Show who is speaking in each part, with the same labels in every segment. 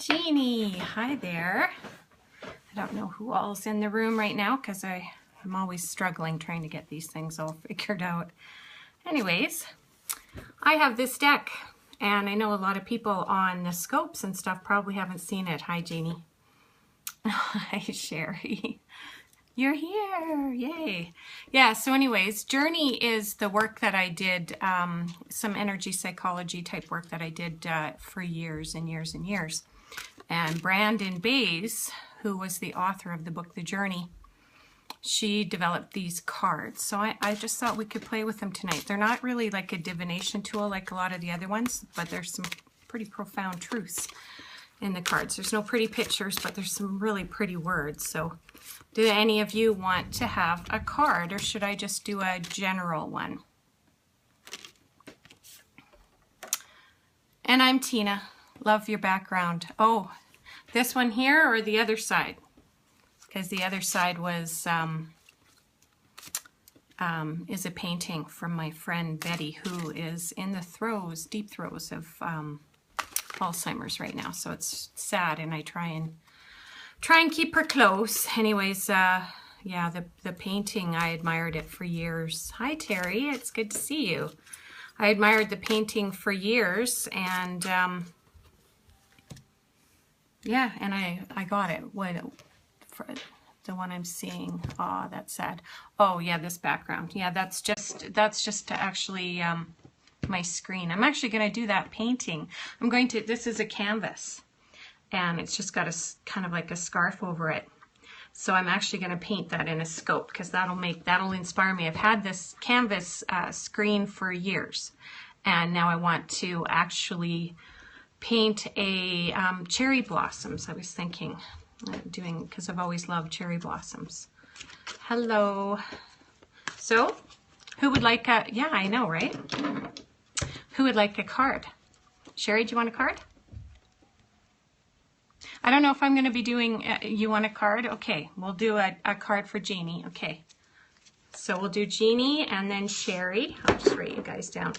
Speaker 1: Jeannie, hi there. I don't know who all's in the room right now because I'm always struggling trying to get these things all figured out. Anyways, I have this deck and I know a lot of people on the scopes and stuff probably haven't seen it. Hi, Jeannie. Hi, Sherry. You're here, yay. Yeah, so anyways, Journey is the work that I did, some energy psychology type work that I did for years and years and years. And Brandon Bays, who was the author of the book, The Journey, she developed these cards. So I just thought we could play with them tonight. They're not really like a divination tool like a lot of the other ones, but there's some pretty profound truths in the cards. There's no pretty pictures, but there's some really pretty words. So do any of you want to have a card, or should I just do a general one? And I'm Tina. Love your background. Oh, this one here or the other side? Because the other side was is a painting from my friend Betty, who is in the throes, deep throes of Alzheimer's right now. So it's sad, and I try and keep her close. Anyways, yeah, the painting, I admired it for years. Hi, Terry. It's good to see you. I admired the painting for years, and yeah, and I got it. What for the one I'm seeing? Oh, that's sad. Oh yeah, this background. Yeah, that's just to actually my screen. I'm actually going to do that painting. This is a canvas, and it's just got a kind of like a scarf over it. So I'm actually going to paint that in a scope because that'll inspire me. I've had this canvas screen for years, and now I want to actually paint a cherry blossoms. I was thinking doing, because I've always loved cherry blossoms. Hello. So who would like a, yeah, I know, right? Who would like a card? Sherry, do you want a card? I don't know if I'm going to be doing, you want a card? Okay, we'll do a card for Jeannie. Okay, so we'll do Jeannie and then Sherry. I'll just write you guys down.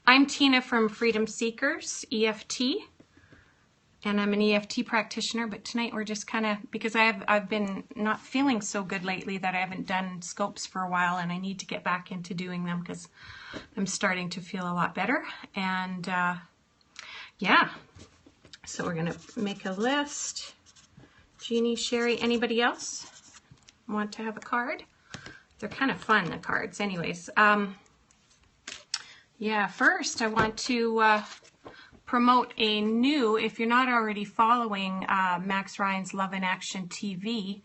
Speaker 1: I'm Tina from Freedom Seekers, EFT, and I'm an EFT practitioner, but tonight we're just kind of, because I've been not feeling so good lately that I haven't done scopes for a while, and I need to get back into doing them because I'm starting to feel a lot better. And yeah, so we're going to make a list. Jeannie, Sherry, anybody else want to have a card? They're kind of fun, the cards. Anyways, yeah, first I want to promote a new, if you're not already following Max Ryan's Love in Action TV,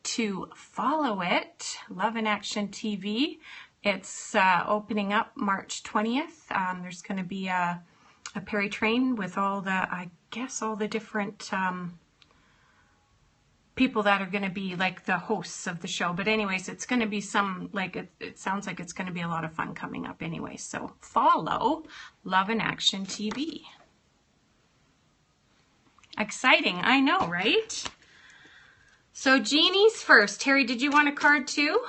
Speaker 1: to follow it. Love in Action TV. It's opening up March 20th. There's going to be a Perry train with all the, I guess, all the different people that are going to be like the hosts of the show. But anyways, it's going to be some, like, it sounds like it's going to be a lot of fun coming up anyway. So follow Love in Action TV. Exciting, I know, right? So Jeannie's first. Terry, did you want a card too?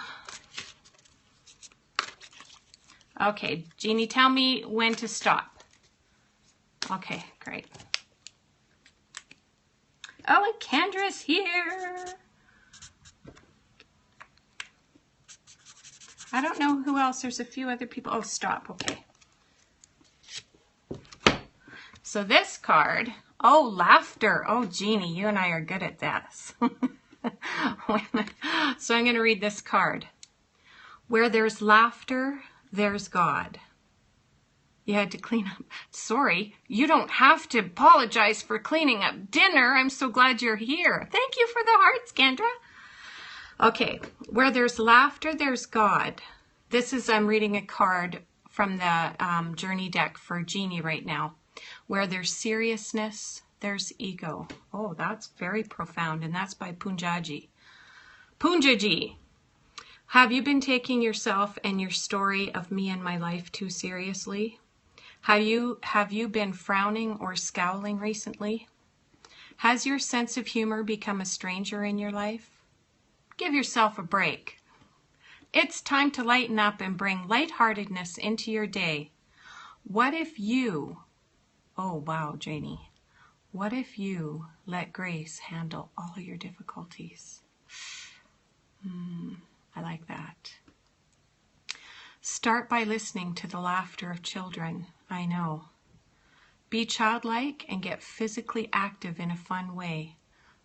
Speaker 1: Okay, Jeannie, tell me when to stop. Okay, great. Oh, and Kendra's here. I don't know who else. There's a few other people. Oh, stop. Okay. So this card, oh, laughter. Oh, Jeannie, you and I are good at this. So I'm going to read this card. Where there's laughter, there's God. You had to clean up. Sorry, you don't have to apologize for cleaning up dinner. I'm so glad you're here. Thank you for the hearts, Kendra. Okay, where there's laughter, there's God. This is, I'm reading a card from the Journey deck for Jeannie right now. Where there's seriousness, there's ego. Oh, that's very profound, and that's by Punjaji. Punjaji. Have you been taking yourself and your story of me and my life too seriously? Have you been frowning or scowling recently? Has your sense of humor become a stranger in your life? Give yourself a break. It's time to lighten up and bring lightheartedness into your day. What if you, oh wow, Janie, What if you let grace handle all your difficulties? I like that. Start by listening to the laughter of children. I know. Be childlike and get physically active in a fun way.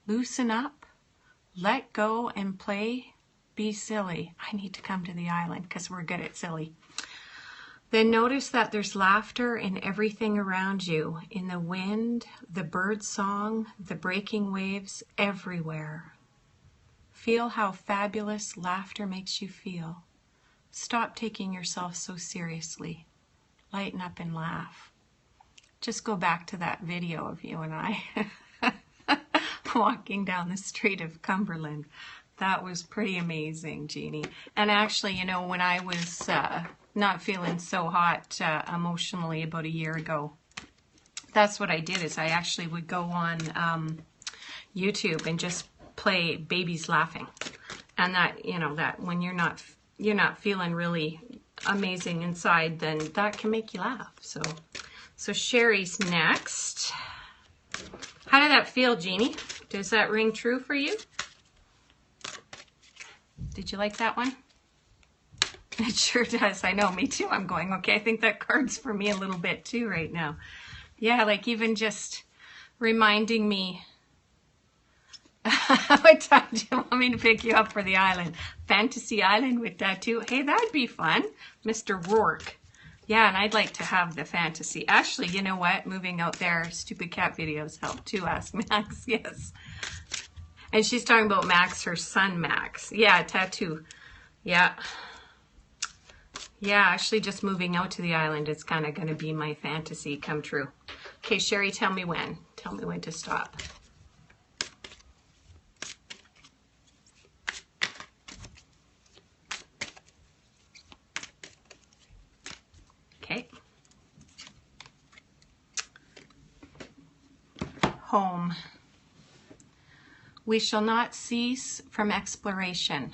Speaker 1: Loosen up, let go and play. Be silly. I need to come to the island because we're good at silly. Then notice that there's laughter in everything around you, in the wind, the bird song, the breaking waves, everywhere. Feel how fabulous laughter makes you feel. Stop taking yourself so seriously. Lighten up and laugh. Just go back to that video of you and I walking down the street of Cumberland. That was pretty amazing, Jeannie. And actually, you know, when I was not feeling so hot emotionally about a year ago, that's what I did, is I actually would go on YouTube and just play babies laughing. And that, you know, that when you're not feeling really amazing inside, then that can make you laugh. So Sherry's next. How did that feel, Jeannie? Does that ring true for you? Did you like that one? It sure does. I know, me too. I'm going, okay, I think that card's for me a little bit too right now. Yeah, like even just reminding me, what time do you want me to pick you up for the island? Fantasy Island with tattoo? Hey, that'd be fun. Mr. Rourke. Yeah, and I'd like to have the fantasy. Actually, you know what? Moving out there, stupid cat videos help too, ask Max. Yes. And she's talking about Max, her son Max. Yeah, tattoo. Yeah. Yeah, actually just moving out to the island is kind of going to be my fantasy come true. Okay, Sherry, tell me when. Tell me when to stop. Okay. Home. We shall not cease from exploration,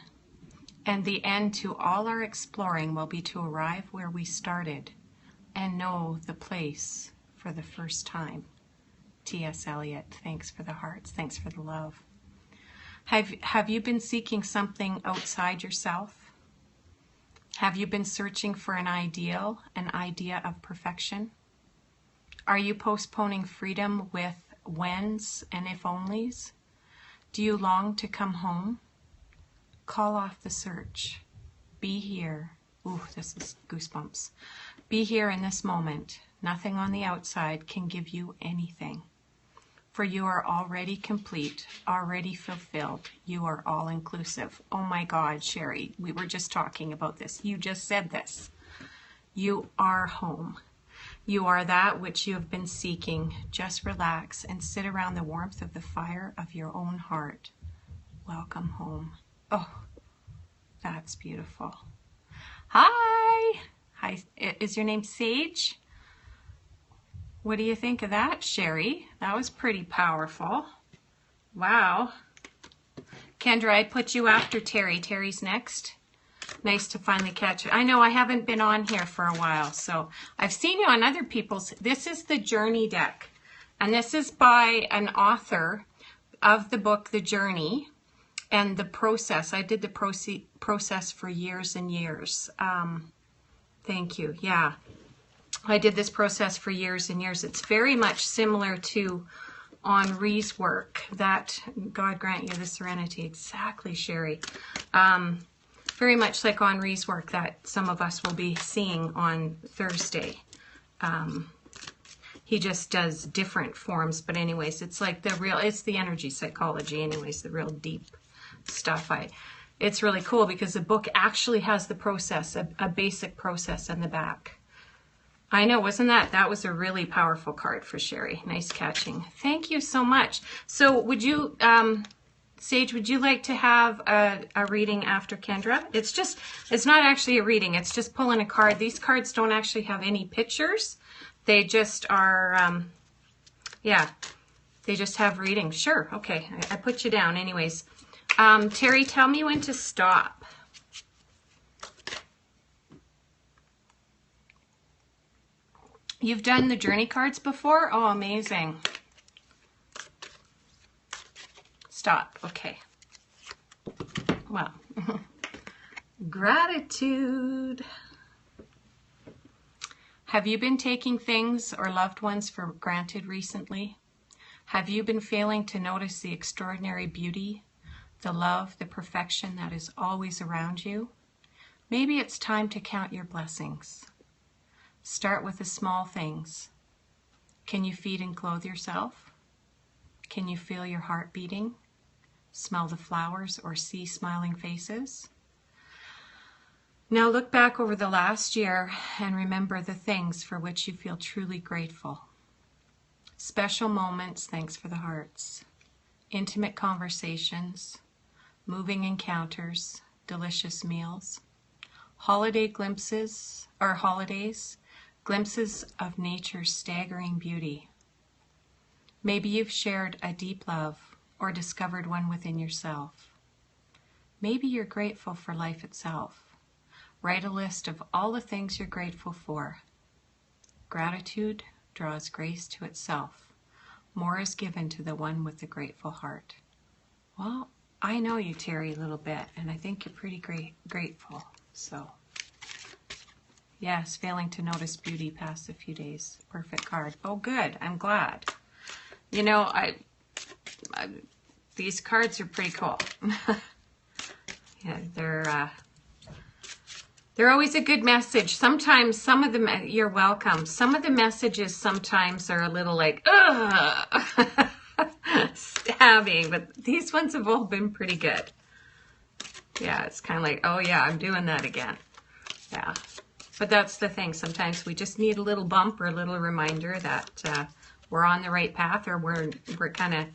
Speaker 1: and the end to all our exploring will be to arrive where we started and know the place for the first time. T.S. Eliot, thanks for the hearts, thanks for the love. Have you been seeking something outside yourself? Have you been searching for an ideal, an idea of perfection? Are you postponing freedom with whens and if onlys? Do you long to come home? Call off the search. Be here. Ooh, this is goosebumps. Be here in this moment. Nothing on the outside can give you anything. For you are already complete, already fulfilled. You are all inclusive. Oh my God, Sherry, we were just talking about this. You just said this. You are home. You are that which you have been seeking. Just relax and sit around the warmth of the fire of your own heart. Welcome home. Oh, that's beautiful. Hi. Hi. Is your name Sage? What do you think of that, Sherry? That was pretty powerful. Wow. Kendra, I put you after Terry. Terry's next. Nice to finally catch it. I know I haven't been on here for a while, so I've seen you on other people's. This is the Journey deck, and this is by an author of the book, The Journey, and the process. I did the process for years and years. Thank you. Yeah, I did this process for years and years. It's very much similar to Henri's work, that God grant you the serenity. Exactly, Sherry. Very much like Henri's work that some of us will be seeing on Thursday. He just does different forms, but anyways, it's like it's the energy psychology anyways, the real deep stuff. It's really cool because the book actually has the process, a basic process in the back. I know, wasn't that was a really powerful card for Sherry. Nice catching. Thank you so much. So would you, Sage, would you like to have a reading after Kendra? It's not actually a reading. It's just pulling a card. These cards don't actually have any pictures. They just are, yeah, they just have readings. Sure. Okay. I put you down anyways. Terry, tell me when to stop. You've done the journey cards before? Oh, amazing. stop. Okay. Well, gratitude. Have you been taking things or loved ones for granted recently? Have you been failing to notice the extraordinary beauty, the love, the perfection that is always around you? Maybe it's time to count your blessings. Start with the small things. Can you feed and clothe yourself? Can you feel your heart beating? Smell the flowers or see smiling faces? Now look back over the last year and remember the things for which you feel truly grateful. Special moments, thanks for the hearts. Intimate conversations, moving encounters, delicious meals. Holiday glimpses, or holidays, glimpses of nature's staggering beauty. Maybe you've shared a deep love or discovered one within yourself. Maybe you're grateful for life itself. Write a list of all the things you're grateful for. Gratitude draws grace to itself. More is given to the one with the grateful heart. Well, I know you, Terry, a little bit, and I think you're pretty grateful. So, yes, failing to notice beauty past a few days. Perfect card. Oh, good. I'm glad. You know, these cards are pretty cool. Yeah, they're always a good message. Sometimes some of them, you're welcome. Some of the messages sometimes are a little like, ugh, stabbing, but these ones have all been pretty good. Yeah, it's kind of like, oh yeah, I'm doing that again. Yeah, but that's the thing. Sometimes we just need a little bump or a little reminder that we're on the right path, or we're kind of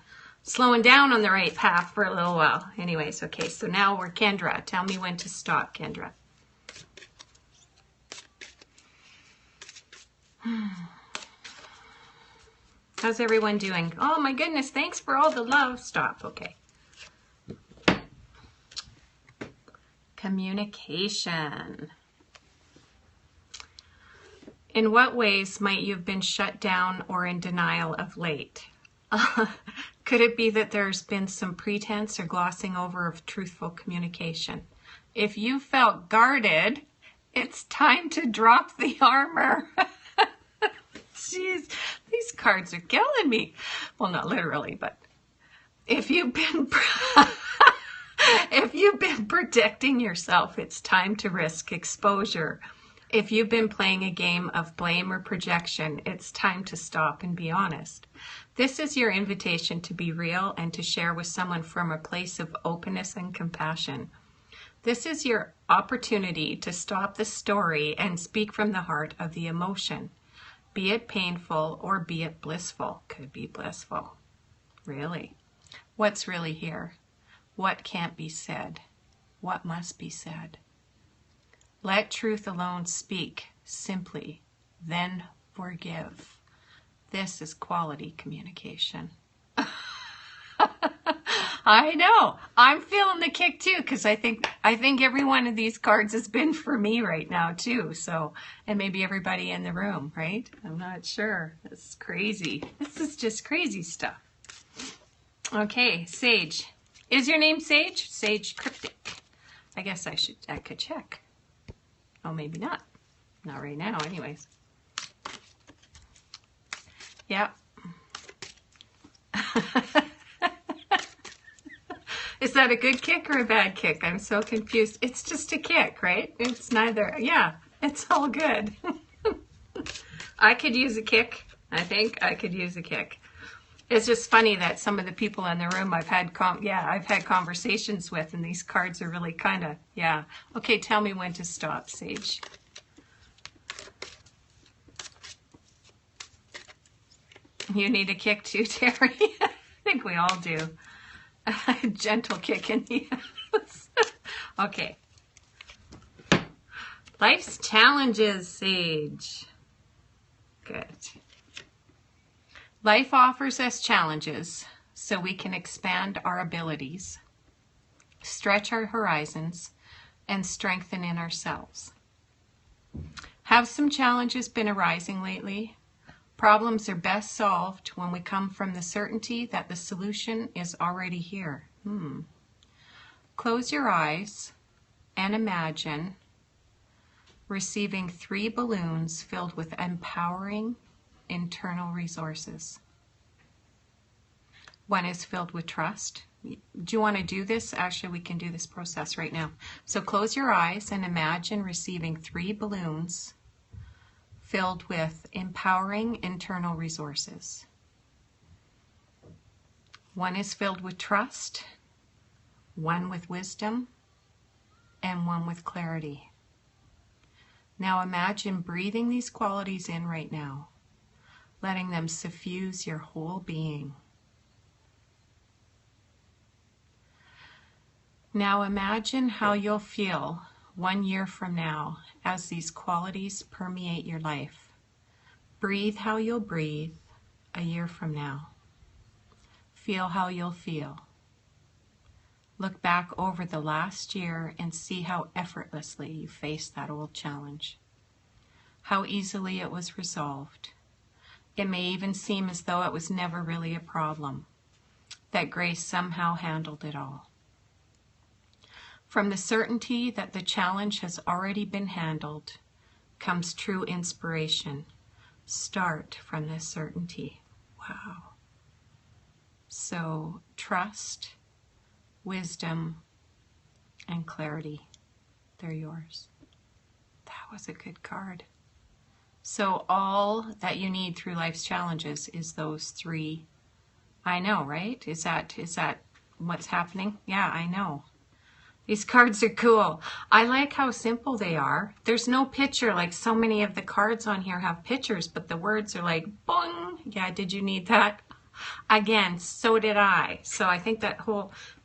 Speaker 1: slowing down on the right path for a little while. Anyways, okay, so now we're Kendra. Tell me when to stop, Kendra. How's everyone doing? Oh my goodness, thanks for all the love. Stop, okay. Communication. In what ways might you have been shut down or in denial of late? Could it be that there's been some pretense or glossing over of truthful communication? If you felt guarded, it's time to drop the armor. Jeez, these cards are killing me. Well, not literally, but if you've been protecting yourself, it's time to risk exposure. If you've been playing a game of blame or projection, it's time to stop and be honest. This is your invitation to be real and to share with someone from a place of openness and compassion. This is your opportunity to stop the story and speak from the heart of the emotion. Be it painful or be it blissful. Could be blissful. Really. What's really here? What can't be said? What must be said? Let truth alone speak simply, then forgive. This is quality communication. I know. I'm feeling the kick too, because I think every one of these cards has been for me right now too. So, and maybe everybody in the room, right? I'm not sure. This is crazy. This is just crazy stuff. Okay, Sage. Is your name Sage? Sage Cryptic. I guess I could check. Oh, maybe not. Not right now, anyways. Yep. Is that a good kick or a bad kick? I'm so confused. It's just a kick, right? It's neither. Yeah, it's all good. I could use a kick. I think I could use a kick. It's just funny that some of the people in the room I've had conversations with, and these cards are really kind of, yeah. Okay, tell me when to stop, Sage. You need a kick too, Terry? I think we all do. A gentle kick in the ass. Okay. Life's challenges, Sage. Good. Life offers us challenges so we can expand our abilities, stretch our horizons, and strengthen in ourselves. Have some challenges been arising lately? Problems are best solved when we come from the certainty that the solution is already here. Close your eyes and imagine receiving 3 balloons filled with empowering internal resources. One is filled with trust. Do you want to do this? Actually, we can do this process right now. So close your eyes and imagine receiving 3 balloons filled with empowering internal resources. One is filled with trust, one with wisdom, and one with clarity. Now imagine breathing these qualities in right now, letting them suffuse your whole being. Now imagine how you'll feel 1 year from now as these qualities permeate your life. Breathe how you'll breathe a year from now. Feel how you'll feel. Look back over the last year and see how effortlessly you faced that old challenge. How easily it was resolved. It may even seem as though it was never really a problem, that grace somehow handled it all. From the certainty that the challenge has already been handled comes true inspiration. Start from this certainty. Wow. So trust, wisdom, and clarity, they're yours. That was a good card. So all that you need through life's challenges is those 3. I know, right? Is that what's happening? Yeah, I know. These cards are cool. I like how simple they are. There's no picture, like so many of the cards on here have pictures, but the words are like, boing. Yeah, did you need that? Again, so did I. So I think that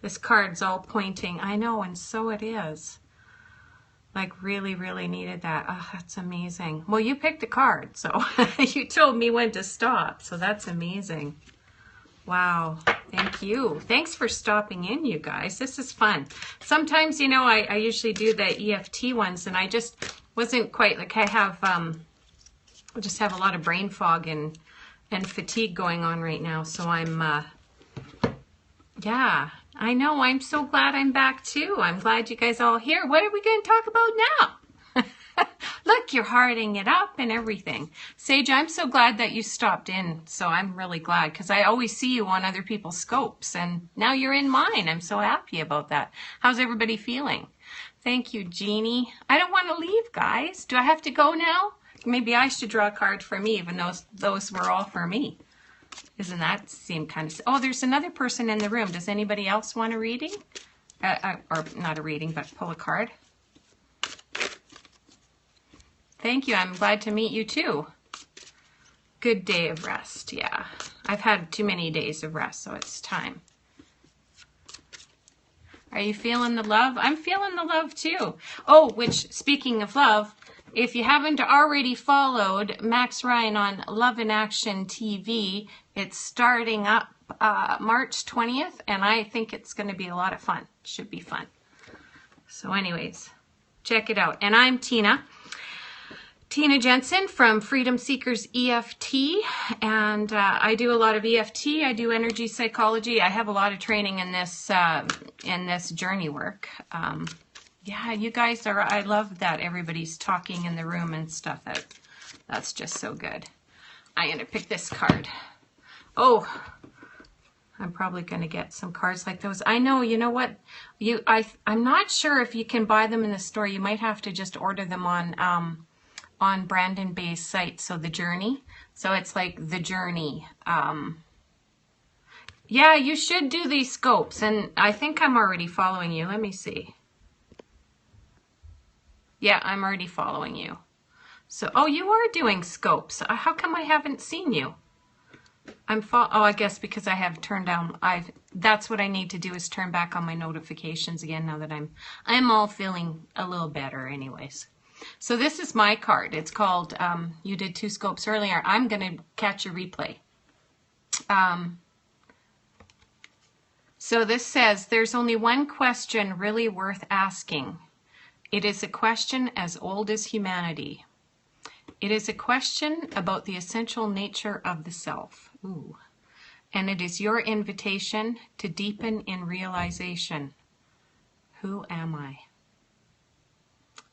Speaker 1: this card's all pointing. I know, and so it is. Like really, really needed that. Oh, that's amazing. Well, you picked a card, so you told me when to stop. So that's amazing. Wow, thank you. Thanks for stopping in, you guys. This is fun. Sometimes, you know, I usually do the EFT ones, and I just wasn't quite, like I just have a lot of brain fog and fatigue going on right now. So I'm, yeah, I know. I'm so glad I'm back too. I'm glad you guys all here. What are we going to talk about now? Look, you're hearting it up and everything. Sage, I'm so glad that you stopped in. So I'm really glad because I always see you on other people's scopes and now you're in mine. I'm so happy about that. How's everybody feeling? Thank you, Jeannie. I don't want to leave, guys. Do I have to go now? Maybe I should draw a card for me, even though those were all for me. Isn't that seem kind of... Oh, there's another person in the room. Does anybody else want a reading? Or not a reading, but pull a card. Thank you. I'm glad to meet you too. Good day of rest. Yeah. I've had too many days of rest, so it's time. Are you feeling the love? I'm feeling the love too. Oh, which, speaking of love, if you haven't already followed Max Ryan on Love in Action TV, it's starting up March 20th, and I think it's going to be a lot of fun. Should be fun. So anyways, check it out. And I'm Tina Jensen from Freedom Seekers EFT, and I do a lot of EFT. I do energy psychology. I have a lot of training in this journey work. Yeah, you guys are, I love that everybody's talking in the room and stuff. That's just so good. I'm going to pick this card. Oh, I'm probably going to get some cards like those. I know, you know what? I'm not sure if you can buy them in the store. You might have to just order them on Brandon Bay's site, so The Journey. So it's like The Journey. Yeah, you should do these scopes, and I think I'm already following you. Let me see. Yeah, I'm already following you. So, oh, you are doing scopes. How come I haven't seen you? Oh, I guess because I have turned down, that's what I need to do is turn back on my notifications again now that I'm all feeling a little better anyways. So this is my card. It's called, you did 2 scopes earlier. I'm going to catch a replay. So this says, there's only one question really worth asking. It is a question as old as humanity. It is a question about the essential nature of the self. Ooh. And it is your invitation to deepen in realization. Who am I?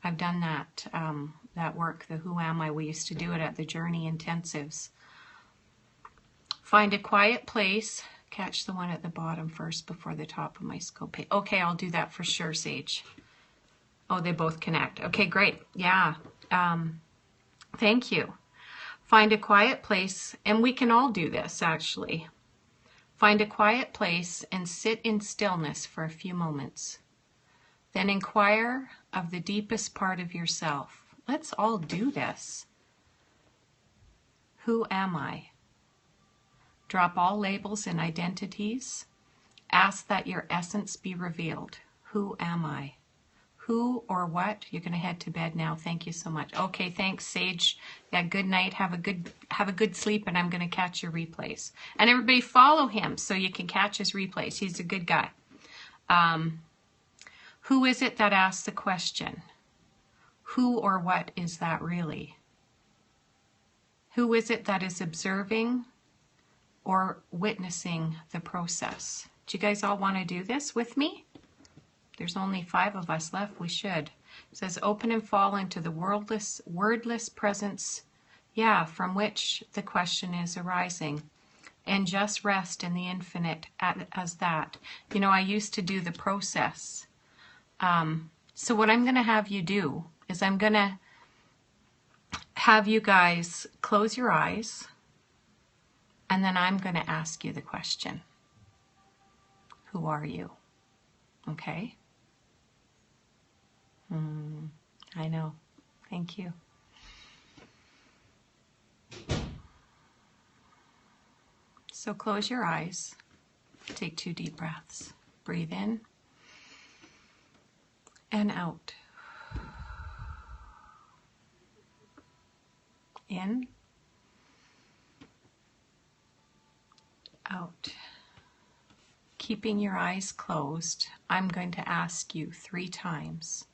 Speaker 1: I've done that, that work, the Who Am I? We used to do it at the Journey Intensives. Find a quiet place. Catch the one at the bottom first before the top of my scope. Okay, I'll do that for sure, Sage. Oh, they both connect. Okay, great. Yeah. Thank you. Find a quiet place, and we can all do this, actually. Find a quiet place and sit in stillness for a few moments. Then inquire of the deepest part of yourself. Let's all do this. Who am I? Drop all labels and identities. Ask that your essence be revealed. Who am I? Who or what? You're going to head to bed now. Thank you so much. Okay, thanks, Sage. Yeah, good night. Have a good sleep, and I'm going to catch your replays. And everybody follow him so you can catch his replays. He's a good guy. Who is it that asks the question? Who or what is that really? Who is it that is observing or witnessing the process? Do you guys all want to do this with me? There's only 5 of us left. We should. It says, open and fall into the wordless presence, yeah, from which the question is arising. And just rest in the infinite as that. You know, I used to do the process. So what I'm going to have you do is I'm going to have you guys close your eyes, and then I'm going to ask you the question. Who are you? Okay? I know. Thank you. So close your eyes. Take 2 deep breaths. Breathe in and out. In, out. Keeping your eyes closed, I'm going to ask you 3 times.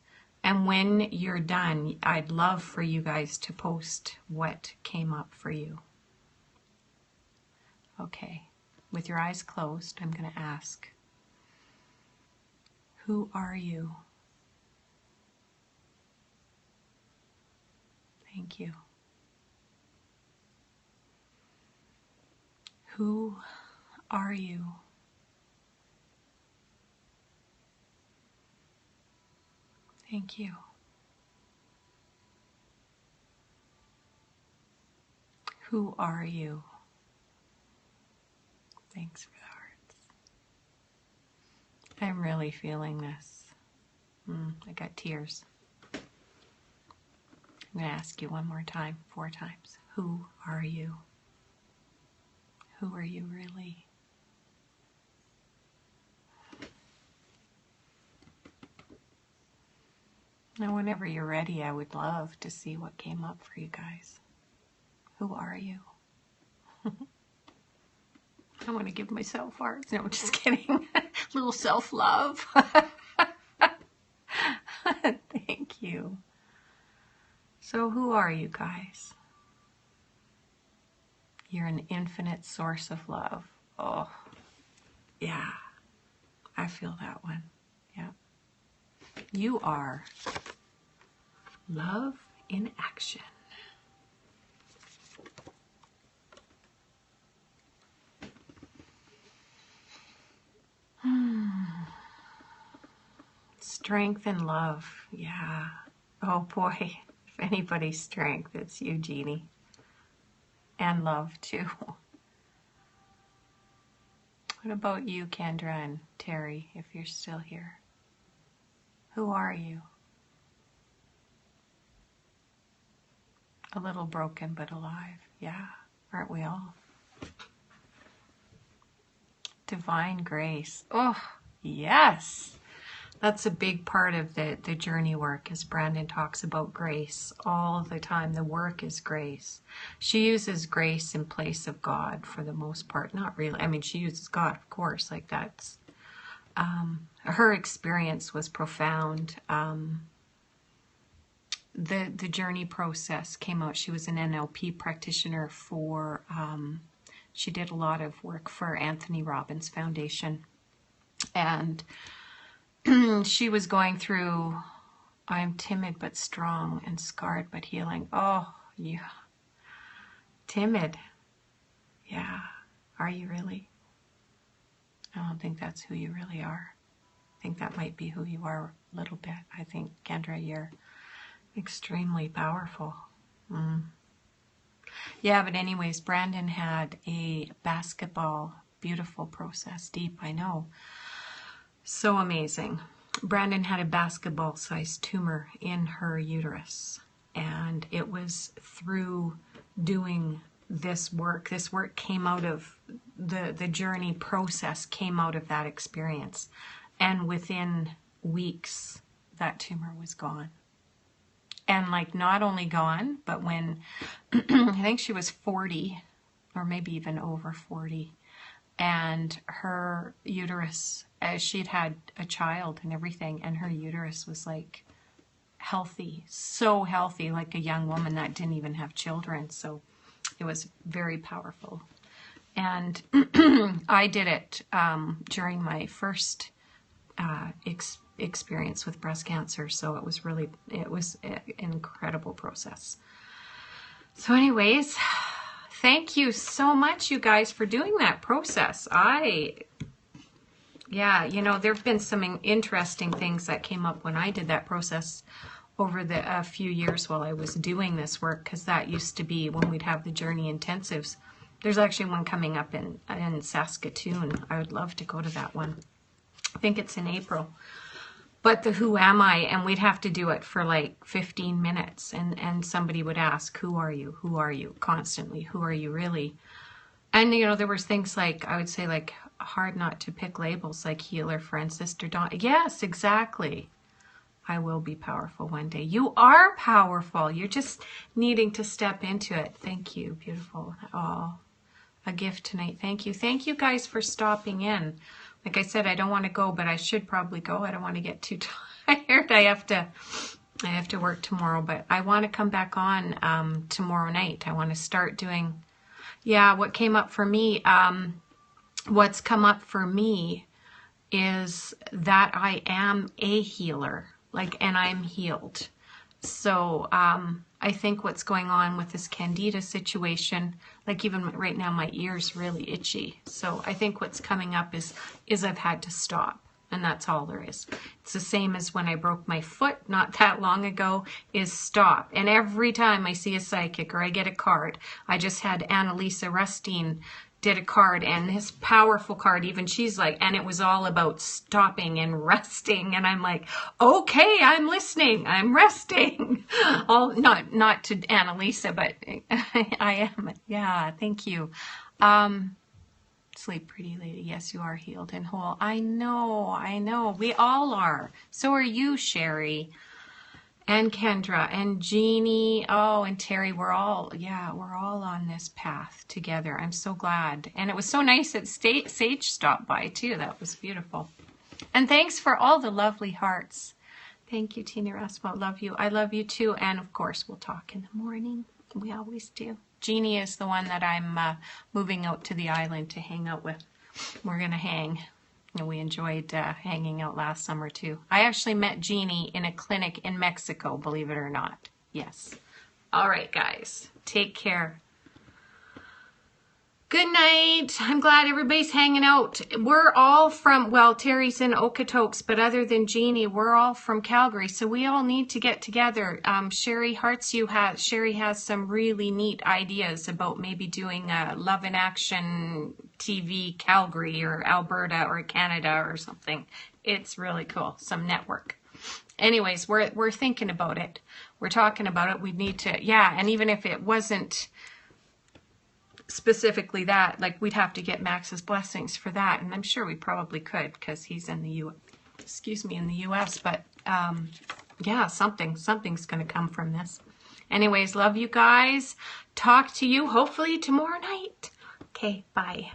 Speaker 1: And when you're done, I'd love for you guys to post what came up for you. Okay, with your eyes closed, I'm going to ask, who are you? Thank you. Who are you? Thank you. Who are you? Thanks for the hearts. I'm really feeling this. I got tears. I'm going to ask you one more time, 4 times. Who are you? Who are you really? Now, whenever you're ready, I would love to see what came up for you guys. Who are you? I want to give myself hearts. No, just kidding. A little self-love. Thank you. So who are you guys? You're an infinite source of love. Oh, yeah. I feel that one. Yeah. You are love in action. Strength and love. Yeah. Oh boy. If anybody's strength, it's you, Jeannie. And love too. What about you, Kendra and Terry, if you're still here? Who are you? A little broken but alive. Yeah, aren't we all? Divine grace. Oh, yes. That's a big part of the journey work, as Brandon talks about grace all the time. The work is grace. She uses grace in place of God for the most part. Not really. I mean, she uses God, of course, like that's... her experience was profound. the journey process came out. She was an NLP practitioner for, she did a lot of work for Anthony Robbins Foundation. And she was going through, I am timid but strong and scarred but healing. Oh, yeah. Timid. Yeah. Are you really? I don't think that's who you really are. I think that might be who you are a little bit. I think, Kendra, you're extremely powerful. Yeah, but anyways, Brandon had a basketball, beautiful process, deep, I know. So amazing. Brandon had a basketball-sized tumor in her uterus, and it was through doing this work came out of the journey process, came out of that experience, and within weeks that tumor was gone. And like not only gone, but when I think she was 40 or maybe even over 40, and her uterus, as she'd had a child and everything, and her uterus was like healthy, so healthy, like a young woman that didn't even have children. So it was very powerful. And I did it during my first experience with breast cancer. So it was an incredible process. So anyways, thank you so much, you guys, for doing that process. Yeah, you know, there have been some interesting things that came up when I did that process over a few years while I was doing this work, because that used to be when we'd have the journey intensives. There's actually one coming up in Saskatoon. I would love to go to that one. I think it's in April. But the Who Am I? And we'd have to do it for like 15 minutes. And somebody would ask, who are you? Who are you? Constantly, who are you really? And, you know, there was things like, I would say, like, hard not to pick labels, like healer, friend, sister, dawn. Yes, exactly. I will be powerful one day. You are powerful. You're just needing to step into it. Thank you. Beautiful. Oh, a gift tonight. Thank you. Thank you guys for stopping in. Like I said, I don't want to go, but I should probably go. I don't want to get too tired. I have to work tomorrow, but I want to come back on tomorrow night. I want to start doing, yeah, what came up for me, what's come up for me is that I am a healer, and I'm healed. So I think what's going on with this Candida situation, like even right now my ear's really itchy. So I think what's coming up is I've had to stop, and that's all there is. It's the same as when I broke my foot not that long ago, is stop. And every time I see a psychic or I get a card, I just had Annalisa Rustine did a card, and this powerful card, even she's like, and it was all about stopping and resting, and I'm like, okay, I'm listening, I'm resting. All not to Annalisa, but I am. Yeah, thank you. Sleep, pretty lady. Yes, you are healed and whole. I know. We all are. So are you, Sherry. And Kendra and Jeannie, oh, and Terry, we're all on this path together. I'm so glad. And it was so nice that Sage stopped by too. That was beautiful. And thanks for all the lovely hearts. Thank you, Tina Rasmo. Love you. I love you too. And of course, we'll talk in the morning. We always do. Jeannie is the one that I'm moving out to the island to hang out with. We're going to hang. And we enjoyed hanging out last summer too. I actually met Jeannie in a clinic in Mexico, believe it or not. Yes. All right, guys. Take care. Good night. I'm glad everybody's hanging out. We're all from, well, Terry's in Okotoks, but other than Jeannie, we're all from Calgary, so we all need to get together. Sherry Sherry has some really neat ideas about maybe doing a Love in Action TV Calgary or Alberta or Canada or something. It's really cool. Some network. Anyways, we're thinking about it. We're talking about it. We need to, yeah, and even if it wasn't specifically that, like, we'd have to get Max's blessings for that, and I'm sure we probably could because he's in the US, but yeah, something's going to come from this. Anyways, love you guys. Talk to you hopefully tomorrow night. Okay, bye.